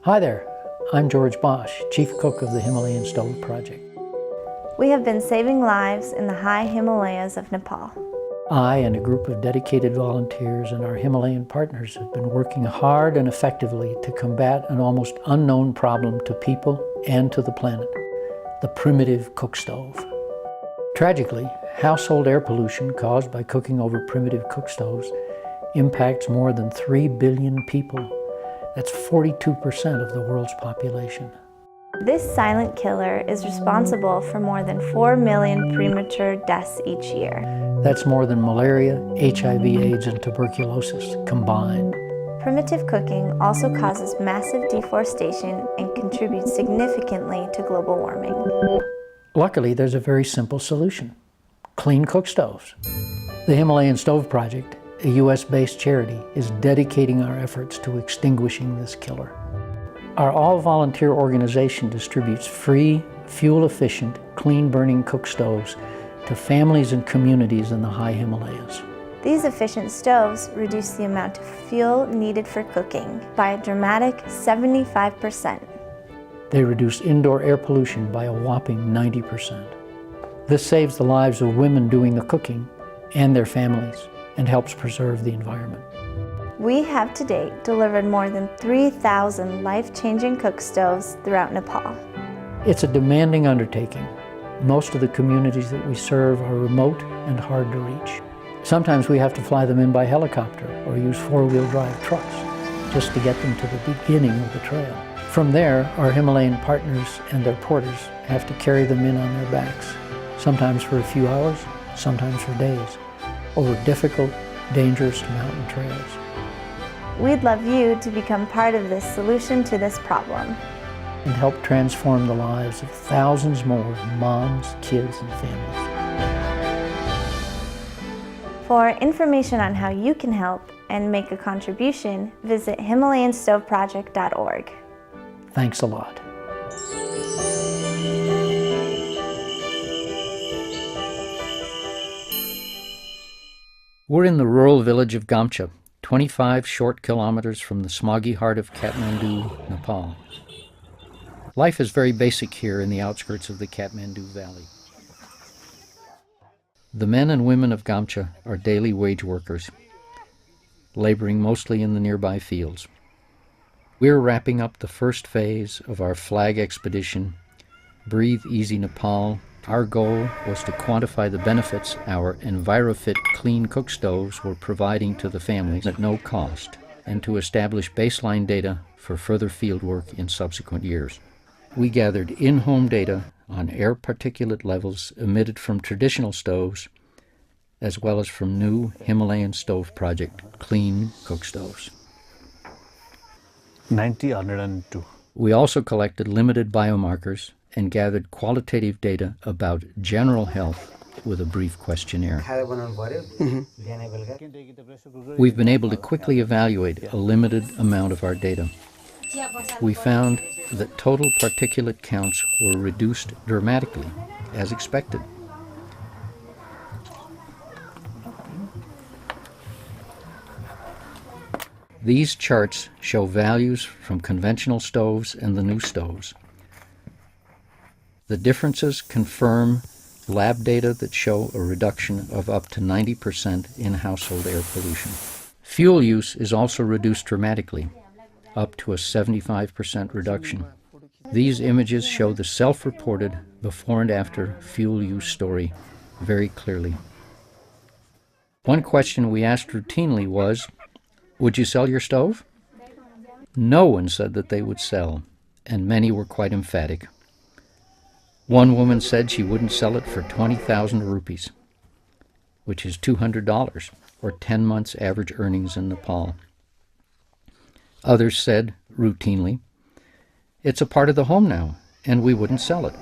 Hi there, I'm George Bosch, Chief Cook of the Himalayan Stove Project. We have been saving lives in the high Himalayas of Nepal. I and a group of dedicated volunteers and our Himalayan partners have been working hard and effectively to combat an almost unknown problem to people and to the planet, the primitive cook stove. Tragically, household air pollution caused by cooking over primitive cook stoves impacts more than 3 billion people. That's 42% of the world's population. This silent killer is responsible for more than 4 million premature deaths each year. That's more than malaria, HIV, AIDS, and tuberculosis combined. Primitive cooking also causes massive deforestation and contributes significantly to global warming. Luckily, there's a very simple solution: clean cook stoves. The Himalayan Stove Project, a US-based charity, is dedicating our efforts to extinguishing this killer. Our all-volunteer organization distributes free, fuel-efficient, clean-burning cook stoves to families and communities in the high Himalayas. These efficient stoves reduce the amount of fuel needed for cooking by a dramatic 75%. They reduce indoor air pollution by a whopping 90%. This saves the lives of women doing the cooking and their families and helps preserve the environment. We have to date delivered more than 3,000 life-changing cook stoves throughout Nepal. It's a demanding undertaking. Most of the communities that we serve are remote and hard to reach. Sometimes we have to fly them in by helicopter or use four-wheel drive trucks just to get them to the beginning of the trail. From there, our Himalayan partners and their porters have to carry them in on their backs, sometimes for a few hours, sometimes for days, over difficult, dangerous mountain trails. We'd love you to become part of this solution to this problem and help transform the lives of thousands more moms, kids, and families. For information on how you can help and make a contribution, visit HimalayanStoveProject.org. Thanks a lot. We're in the rural village of Gamcha, 25 short kilometers from the smoggy heart of Kathmandu, Nepal. Life is very basic here in the outskirts of the Kathmandu Valley. The men and women of Gamcha are daily wage workers, laboring mostly in the nearby fields. We're wrapping up the first phase of our flag expedition, Breathe Easy Nepal. Our goal was to quantify the benefits our EnviroFit clean cook stoves were providing to the families at no cost, and to establish baseline data for further field work in subsequent years. We gathered in-home data on air particulate levels emitted from traditional stoves, as well as from new Himalayan Stove Project clean cook stoves. 102. We also collected limited biomarkers and gathered qualitative data about general health with a brief questionnaire. We've been able to quickly evaluate a limited amount of our data. We found that total particulate counts were reduced dramatically, as expected. These charts show values from conventional stoves and the new stoves. The differences confirm lab data that show a reduction of up to 90% in household air pollution. Fuel use is also reduced dramatically, up to a 75% reduction. These images show the self-reported before and after fuel use story very clearly. One question we asked routinely was, would you sell your stove? No one said that they would sell, and many were quite emphatic. One woman said she wouldn't sell it for 20,000 rupees, which is $200, or 10 months' average earnings in Nepal. Others said, routinely, it's a part of the home now, and we wouldn't sell it.